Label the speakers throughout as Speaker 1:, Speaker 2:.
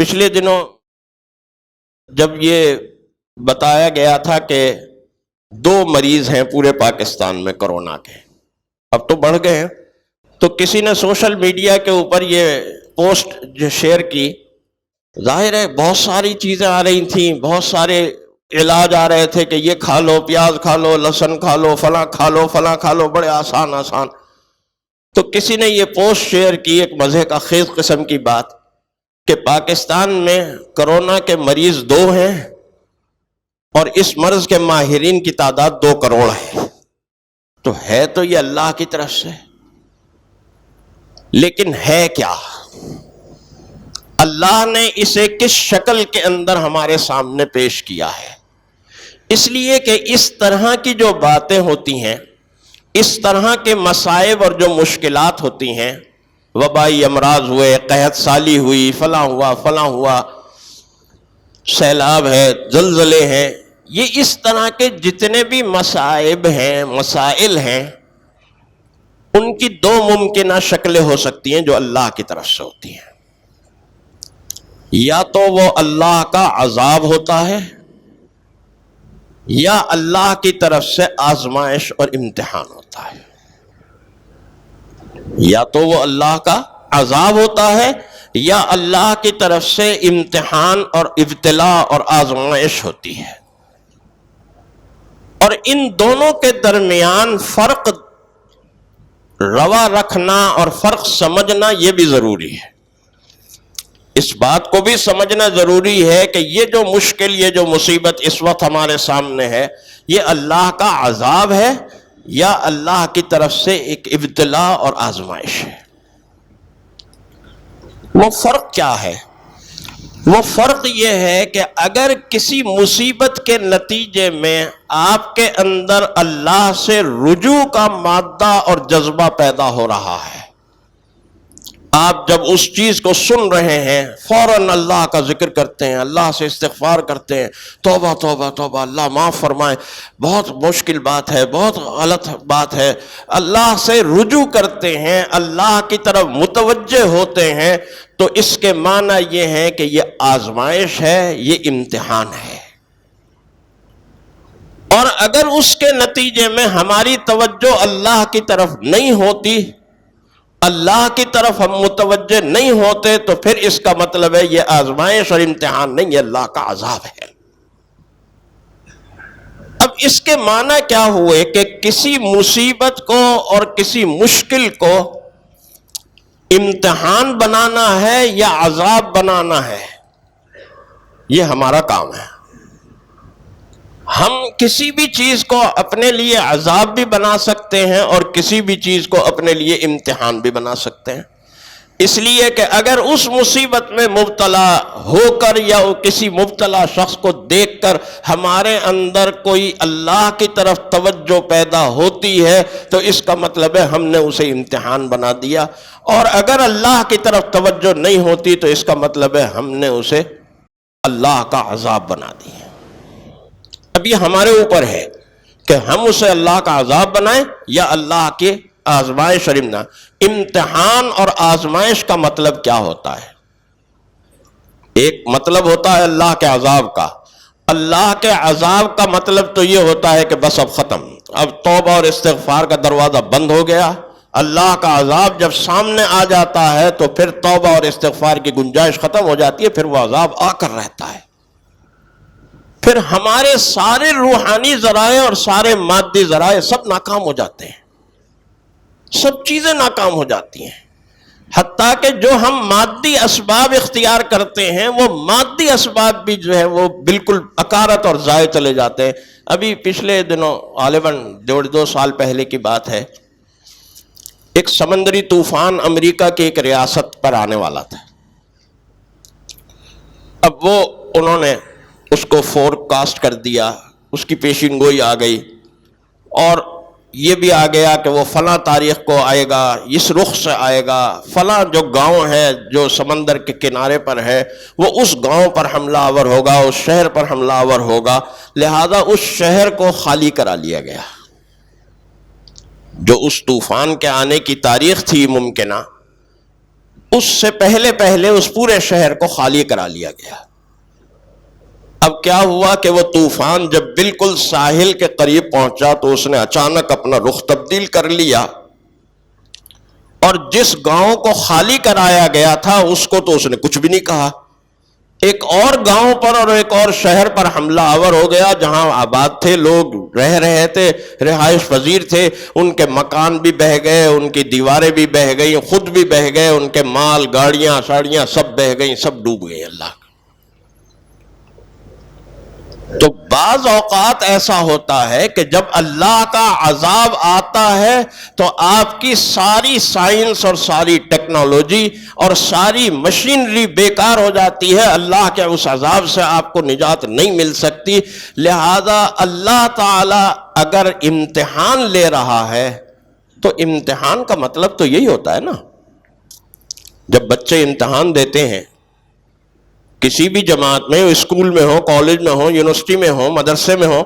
Speaker 1: پچھلے دنوں جب یہ بتایا گیا تھا کہ 2 مریض ہیں پورے پاکستان میں کرونا کے، اب تو بڑھ گئے ہیں، تو کسی نے سوشل میڈیا کے اوپر یہ پوسٹ جو شیئر کی، ظاہر ہے بہت ساری چیزیں آ رہی تھیں، بہت سارے علاج آ رہے تھے کہ یہ کھا لو، پیاز کھا لو، لہسن کھا لو، فلاں کھا لو، فلاں کھا لو، بڑے آسان آسان۔ تو کسی نے یہ پوسٹ شیئر کی، ایک مزے کا خیز قسم کی بات، کہ پاکستان میں کرونا کے مریض 2 ہیں اور اس مرض کے ماہرین کی تعداد 2 کروڑ ہے۔ تو ہے تو یہ اللہ کی طرف سے، لیکن ہے کیا؟ اللہ نے اسے کس شکل کے اندر ہمارے سامنے پیش کیا ہے؟ اس لیے کہ اس طرح کی جو باتیں ہوتی ہیں، اس طرح کے مصائب اور جو مشکلات ہوتی ہیں، وبائی امراض ہوئے، قحط سالی ہوئی، فلاں ہوا فلاں ہوا، سیلاب ہے، زلزلے ہیں، یہ اس طرح کے جتنے بھی مصائب ہیں، مسائل ہیں، ان کی 2 ممکنہ شکلیں ہو سکتی ہیں جو اللہ کی طرف سے ہوتی ہیں۔ یا تو وہ اللہ کا عذاب ہوتا ہے، یا اللہ کی طرف سے آزمائش اور امتحان ہوتا ہے۔ یا تو وہ اللہ کا عذاب ہوتا ہے، یا اللہ کی طرف سے امتحان اور ابتلاء اور آزمائش ہوتی ہے۔ اور ان دونوں کے درمیان فرق روا رکھنا اور فرق سمجھنا یہ بھی ضروری ہے۔ اس بات کو بھی سمجھنا ضروری ہے کہ یہ جو مشکل، یہ جو مصیبت اس وقت ہمارے سامنے ہے، یہ اللہ کا عذاب ہے یا اللہ کی طرف سے ایک ابتلاء اور آزمائش ہے۔ وہ فرق کیا ہے؟ وہ فرق یہ ہے کہ اگر کسی مصیبت کے نتیجے میں آپ کے اندر اللہ سے رجوع کا مادہ اور جذبہ پیدا ہو رہا ہے، آپ جب اس چیز کو سن رہے ہیں فوراً اللہ کا ذکر کرتے ہیں، اللہ سے استغفار کرتے ہیں، توبہ توبہ توبہ، اللہ معاف فرمائے، بہت مشکل بات ہے، بہت غلط بات ہے، اللہ سے رجوع کرتے ہیں، اللہ کی طرف متوجہ ہوتے ہیں، تو اس کے معنی یہ ہے کہ یہ آزمائش ہے، یہ امتحان ہے۔ اور اگر اس کے نتیجے میں ہماری توجہ اللہ کی طرف نہیں ہوتی، اللہ کی طرف ہم متوجہ نہیں ہوتے، تو پھر اس کا مطلب ہے یہ آزمائش اور امتحان نہیں، یہ اللہ کا عذاب ہے۔ اب اس کے معنی کیا ہوئے کہ کسی مصیبت کو اور کسی مشکل کو امتحان بنانا ہے یا عذاب بنانا ہے، یہ ہمارا کام ہے۔ ہم کسی بھی چیز کو اپنے لیے عذاب بھی بنا سکتے ہیں اور کسی بھی چیز کو اپنے لیے امتحان بھی بنا سکتے ہیں، اس لیے کہ اگر اس مصیبت میں مبتلا ہو کر یا کسی مبتلا شخص کو دیکھ کر ہمارے اندر کوئی اللہ کی طرف توجہ پیدا ہوتی ہے، تو اس کا مطلب ہے ہم نے اسے امتحان بنا دیا، اور اگر اللہ کی طرف توجہ نہیں ہوتی تو اس کا مطلب ہے ہم نے اسے اللہ کا عذاب بنا دیا۔ اب یہ ہمارے اوپر ہے کہ ہم اسے اللہ کا عذاب بنائیں یا اللہ کے آزمائش اور امتحان۔ اور آزمائش کا مطلب کیا ہوتا ہے؟ ایک مطلب ہوتا ہے اللہ کے عذاب کا۔ اللہ کے عذاب کا مطلب تو یہ ہوتا ہے کہ بس اب ختم، اب توبہ اور استغفار کا دروازہ بند ہو گیا۔ اللہ کا عذاب جب سامنے آ جاتا ہے تو پھر توبہ اور استغفار کی گنجائش ختم ہو جاتی ہے، پھر وہ عذاب آ کر رہتا ہے۔ پھر ہمارے سارے روحانی ذرائع اور سارے مادی ذرائع سب ناکام ہو جاتے ہیں، سب چیزیں ناکام ہو جاتی ہیں، حتیٰ کہ جو ہم مادی اسباب اختیار کرتے ہیں وہ مادی اسباب بھی جو ہے وہ بالکل اکارت اور ضائع چلے جاتے ہیں۔ ابھی پچھلے دنوں غالباً 1.5-2 سال پہلے کی بات ہے، ایک سمندری طوفان امریکہ کی ایک ریاست پر آنے والا تھا۔ اب وہ انہوں نے اس کو فور کاسٹ کر دیا، اس کی پیشین گوئی آ گئی، اور یہ بھی آ گیا کہ وہ فلاں تاریخ کو آئے گا، اس رخ سے آئے گا، فلاں جو گاؤں ہے جو سمندر کے کنارے پر ہے وہ اس گاؤں پر حملہ آور ہوگا، اس شہر پر حملہ آور ہوگا، لہذا اس شہر کو خالی کرا لیا گیا۔ جو اس طوفان کے آنے کی تاریخ تھی ممکنہ، اس سے پہلے پہلے اس پورے شہر کو خالی کرا لیا گیا۔ اب کیا ہوا کہ وہ طوفان جب بالکل ساحل کے قریب پہنچا تو اس نے اچانک اپنا رخ تبدیل کر لیا، اور جس گاؤں کو خالی کرایا گیا تھا اس کو تو اس نے کچھ بھی نہیں کہا۔ ایک اور گاؤں پر اور ایک اور شہر پر حملہ آور ہو گیا جہاں آباد تھے، لوگ رہ رہے تھے، رہائش پذیر تھے، ان کے مکان بھی بہہ گئے، ان کی دیواریں بھی بہہ گئیں، خود بھی بہہ گئے، ان کے مال، گاڑیاں، ساڑیاں سب بہہ گئیں، سب ڈوب گئیں۔ اللہ تو بعض اوقات ایسا ہوتا ہے کہ جب اللہ کا عذاب آتا ہے تو آپ کی ساری سائنس اور ساری ٹیکنالوجی اور ساری مشینری بیکار ہو جاتی ہے، اللہ کے اس عذاب سے آپ کو نجات نہیں مل سکتی۔ لہذا اللہ تعالی اگر امتحان لے رہا ہے تو امتحان کا مطلب تو یہی ہوتا ہے نا، جب بچے امتحان دیتے ہیں کسی بھی جماعت میں، اسکول میں ہو، کالج میں ہو، یونیورسٹی میں ہو، مدرسے میں ہو،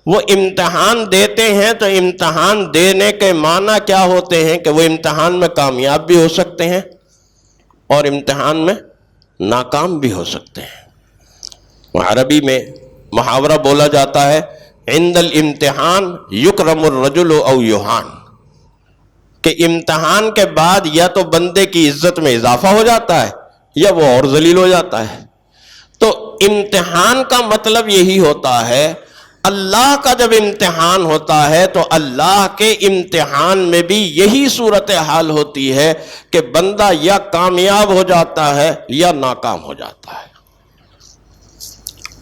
Speaker 1: وہ امتحان دیتے ہیں تو امتحان دینے کے معنی کیا ہوتے ہیں کہ وہ امتحان میں کامیاب بھی ہو سکتے ہیں اور امتحان میں ناکام بھی ہو سکتے ہیں۔ عربی میں محاورہ بولا جاتا ہے عند الامتحان یکرم الرجل او یہان، کہ امتحان کے بعد یا تو بندے کی عزت میں اضافہ ہو جاتا ہے یا وہ اور ذلیل ہو جاتا ہے۔ تو امتحان کا مطلب یہی ہوتا ہے، اللہ کا جب امتحان ہوتا ہے تو اللہ کے امتحان میں بھی یہی صورتحال ہوتی ہے کہ بندہ یا کامیاب ہو جاتا ہے یا ناکام ہو جاتا ہے۔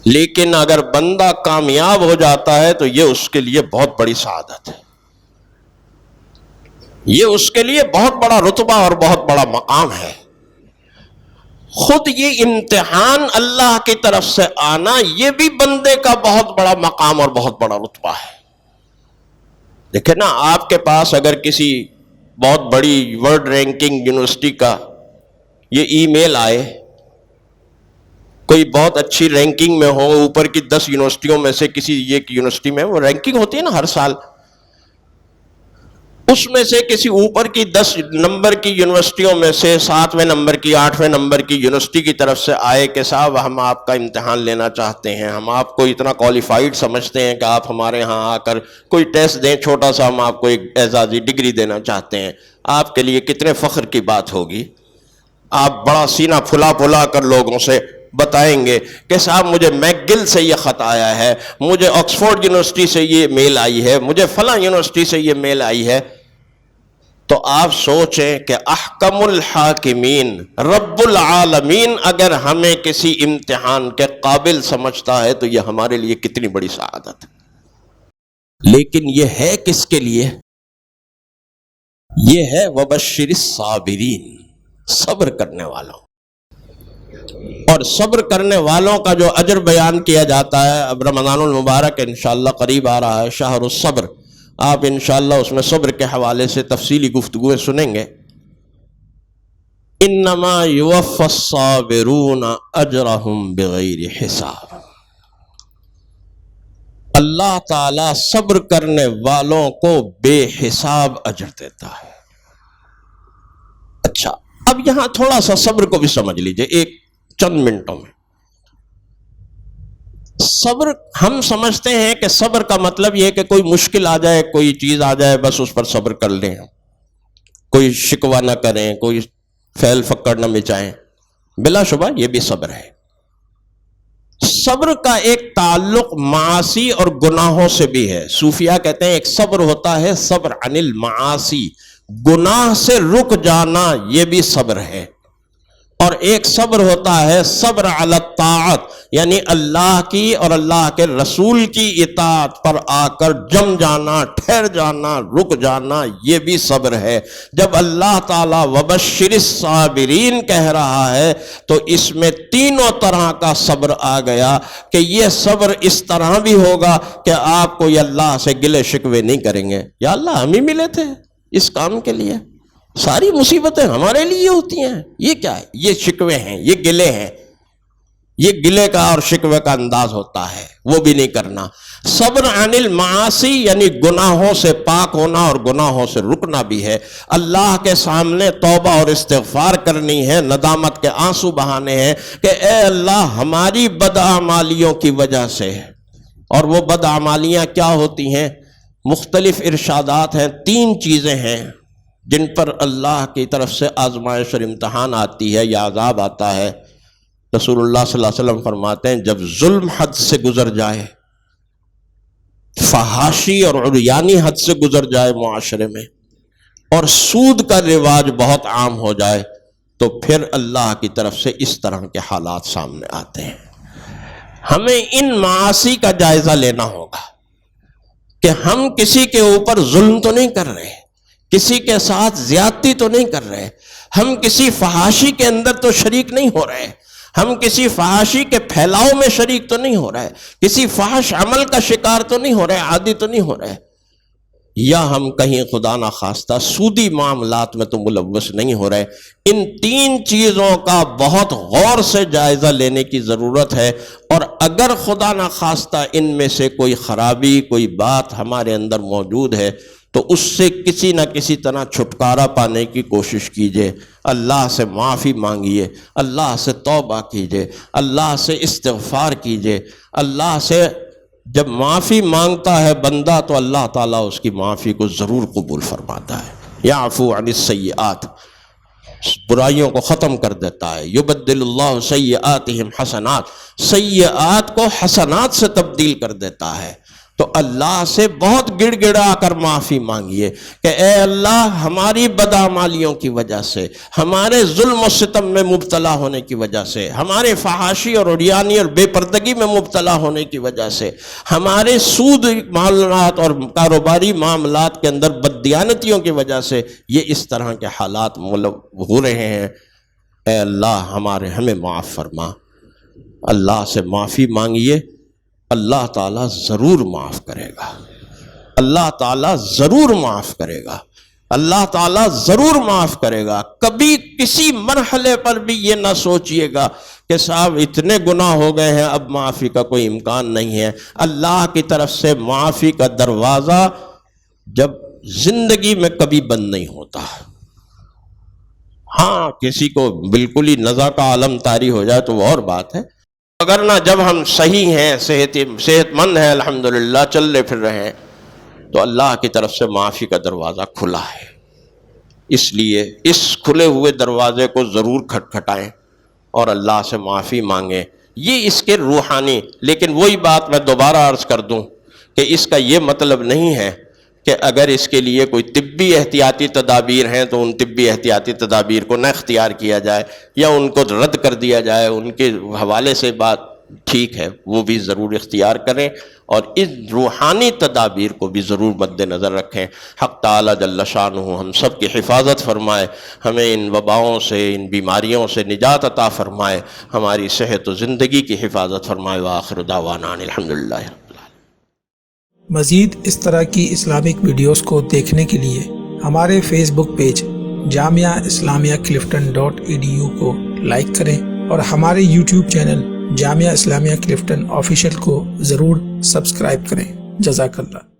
Speaker 1: لیکن اگر بندہ کامیاب ہو جاتا ہے تو یہ اس کے لیے بہت بڑی سعادت ہے، یہ اس کے لیے بہت بڑا رتبہ اور بہت بڑا مقام ہے۔ خود یہ امتحان اللہ کی طرف سے آنا یہ بھی بندے کا بہت بڑا مقام اور بہت بڑا رتبہ ہے۔ دیکھیں نا، آپ کے پاس اگر کسی بہت بڑی ورلڈ رینکنگ یونیورسٹی کا یہ ای میل آئے، کوئی بہت اچھی رینکنگ میں ہو، اوپر کی 10 یونیورسٹیوں میں سے کسی ایک یونیورسٹی میں، وہ رینکنگ ہوتی ہے نا ہر سال، اس میں سے کسی اوپر کی 10 نمبر کی یونیورسٹیوں میں سے 7ویں نمبر کی 8ویں نمبر کی یونیورسٹی کی طرف سے آئے کہ صاحب ہم آپ کا امتحان لینا چاہتے ہیں، ہم آپ کو اتنا کوالیفائیڈ سمجھتے ہیں کہ آپ ہمارے ہاں آ کر کوئی ٹیسٹ دیں چھوٹا سا، ہم آپ کو ایک اعزازی ڈگری دینا چاہتے ہیں۔ آپ کے لیے کتنے فخر کی بات ہوگی، آپ بڑا سینہ پھلا پھلا کر لوگوں سے بتائیں گے کہ صاحب مجھے میک گل سے یہ خط آیا ہے، مجھے آکسفورڈ یونیورسٹی سے یہ میل آئی ہے، مجھے فلاں یونیورسٹی سے یہ میل آئی ہے۔ تو آپ سوچیں کہ احکم الحاکمین رب العالمین اگر ہمیں کسی امتحان کے قابل سمجھتا ہے تو یہ ہمارے لیے کتنی بڑی سعادت ہے۔ لیکن یہ ہے کس کے لیے؟ یہ ہے وبشر الصابرین، صبر کرنے والوں، اور صبر کرنے والوں کا جو اجر بیان کیا جاتا ہے۔ اب رمضان المبارک انشاءاللہ قریب آ رہا ہے، شہر الصبر، آپ انشاءاللہ اس میں صبر کے حوالے سے تفصیلی گفتگویں سنیں گے۔ انما یوفی الصابرون اجرہم بغیر حساب، اللہ تعالی صبر کرنے والوں کو بے حساب اجر دیتا ہے۔ اچھا، اب یہاں تھوڑا سا صبر کو بھی سمجھ لیجئے ایک چند منٹوں میں۔ صبر ہم سمجھتے ہیں کہ صبر کا مطلب یہ کہ کوئی مشکل آ جائے، کوئی چیز آ جائے، بس اس پر صبر کر لیں، کوئی شکوہ نہ کریں، کوئی فعل فکر نہ مچائیں۔ بلا شبہ یہ بھی صبر ہے۔ صبر کا ایک تعلق معاصی اور گناہوں سے بھی ہے۔ صوفیہ کہتے ہیں ایک صبر ہوتا ہے صبر عن المعاصی، گناہ سے رک جانا، یہ بھی صبر ہے۔ اور ایک صبر ہوتا ہے صبر علی الطاعت، یعنی اللہ کی اور اللہ کے رسول کی اطاعت پر آ کر جم جانا، ٹھہر جانا، رک جانا، یہ بھی صبر ہے۔ جب اللہ تعالیٰ وبشر الصابرین کہہ رہا ہے تو اس میں تینوں طرح کا صبر آ گیا کہ یہ صبر اس طرح بھی ہوگا کہ آپ کوئی اللہ سے گلے شکوے نہیں کریں گے، یا اللہ ہم ہی ملے تھے اس کام کے لیے، ساری مصیبتیں ہمارے لیے ہوتی ہیں، یہ کیا ہے، یہ شکوے ہیں، یہ گلے ہیں۔ یہ گلے کا اور شکوے کا انداز ہوتا ہے، وہ بھی نہیں کرنا۔ صبر عن المعاصی یعنی گناہوں سے پاک ہونا اور گناہوں سے رکنا بھی ہے۔ اللہ کے سامنے توبہ اور استغفار کرنی ہے، ندامت کے آنسو بہانے ہیں کہ اے اللہ ہماری بدعمالیوں کی وجہ سے۔ اور وہ بدعمالیاں کیا ہوتی ہیں؟ مختلف ارشادات ہیں، 3 چیزیں ہیں جن پر اللہ کی طرف سے آزمائش اور امتحان آتی ہے یا عذاب آتا ہے۔ رسول اللہ صلی اللہ علیہ وسلم فرماتے ہیں جب ظلم حد سے گزر جائے، فحاشی اور عریانی حد سے گزر جائے معاشرے میں، اور سود کا رواج بہت عام ہو جائے، تو پھر اللہ کی طرف سے اس طرح کے حالات سامنے آتے ہیں۔ ہمیں ان معاصی کا جائزہ لینا ہوگا کہ ہم کسی کے اوپر ظلم تو نہیں کر رہے، کسی کے ساتھ زیادتی تو نہیں کر رہے، ہم کسی فحاشی کے اندر تو شریک نہیں ہو رہے، ہم کسی فحاشی کے پھیلاؤ میں شریک تو نہیں ہو رہے، کسی فحش عمل کا شکار تو نہیں ہو رہے، عادی تو نہیں ہو رہے، یا ہم کہیں خدا نخواستہ سودی معاملات میں تو ملوث نہیں ہو رہے۔ ان 3 چیزوں کا بہت غور سے جائزہ لینے کی ضرورت ہے، اور اگر خدا نخواستہ ان میں سے کوئی خرابی، کوئی بات ہمارے اندر موجود ہے تو اس سے کسی نہ کسی طرح چھٹکارا پانے کی کوشش کیجئے، اللہ سے معافی مانگیے، اللہ سے توبہ کیجئے، اللہ سے استغفار کیجئے۔ اللہ سے جب معافی مانگتا ہے بندہ تو اللہ تعالیٰ اس کی معافی کو ضرور قبول فرماتا ہے۔ یعفو عن السیئات، برائیوں کو ختم کر دیتا ہے۔ یبدل اللہ سیئاتہم حسنات، سیئات کو حسنات سے تبدیل کر دیتا ہے۔ تو اللہ سے بہت گڑ گڑا کر معافی مانگیے کہ اے اللہ ہماری بدعمالیوں کی وجہ سے، ہمارے ظلم و ستم میں مبتلا ہونے کی وجہ سے، ہمارے فحاشی اور عریانی اور بے پردگی میں مبتلا ہونے کی وجہ سے، ہمارے سود معاملات اور کاروباری معاملات کے اندر بددیانتیوں کی وجہ سے یہ اس طرح کے حالات ہو رہے ہیں، اے اللہ ہمیں معاف فرما۔ اللہ سے معافی مانگیے، اللہ تعالیٰ ضرور معاف کرے گا، اللہ تعالیٰ ضرور معاف کرے گا، اللہ تعالیٰ ضرور معاف کرے گا۔ کبھی کسی مرحلے پر بھی یہ نہ سوچئے گا کہ صاحب اتنے گناہ ہو گئے ہیں اب معافی کا کوئی امکان نہیں ہے۔ اللہ کی طرف سے معافی کا دروازہ جب زندگی میں کبھی بند نہیں ہوتا۔ ہاں کسی کو بالکل ہی نزع کا عالم طاری ہو جائے تو وہ اور بات ہے، اگر نہ جب ہم صحیح ہیں، صحت مند ہیں، الحمدللہ چل رہے پھر رہے ہیں، تو اللہ کی طرف سے معافی کا دروازہ کھلا ہے۔ اس لیے اس کھلے ہوئے دروازے کو ضرور کھٹکھٹائیں اور اللہ سے معافی مانگیں۔ یہ اس کے روحانی، لیکن وہی بات میں دوبارہ عرض کر دوں کہ اس کا یہ مطلب نہیں ہے کہ اگر اس کے لیے کوئی طبی احتیاطی تدابیر ہیں تو ان طبی احتیاطی تدابیر کو نہ اختیار کیا جائے یا ان کو رد کر دیا جائے۔ ان کے حوالے سے بات ٹھیک ہے، وہ بھی ضرور اختیار کریں، اور اس روحانی تدابیر کو بھی ضرور مد نظر رکھیں۔ حق تعالیٰ جل شانہ ہم سب کی حفاظت فرمائے، ہمیں ان وباؤں سے، ان بیماریوں سے نجات عطا فرمائے، ہماری صحت و زندگی کی حفاظت فرمائے۔ وآخر دعوانا الحمدللہ۔
Speaker 2: مزید اس طرح کی اسلامک ویڈیوز کو دیکھنے کے لیے ہمارے فیس بک پیج جامعہ اسلامیہ clifton.edu کو لائک کریں، اور ہمارے YouTube channel Jamia Islamia Clifton official کو ضرور سبسکرائب کریں۔ جزاک اللہ۔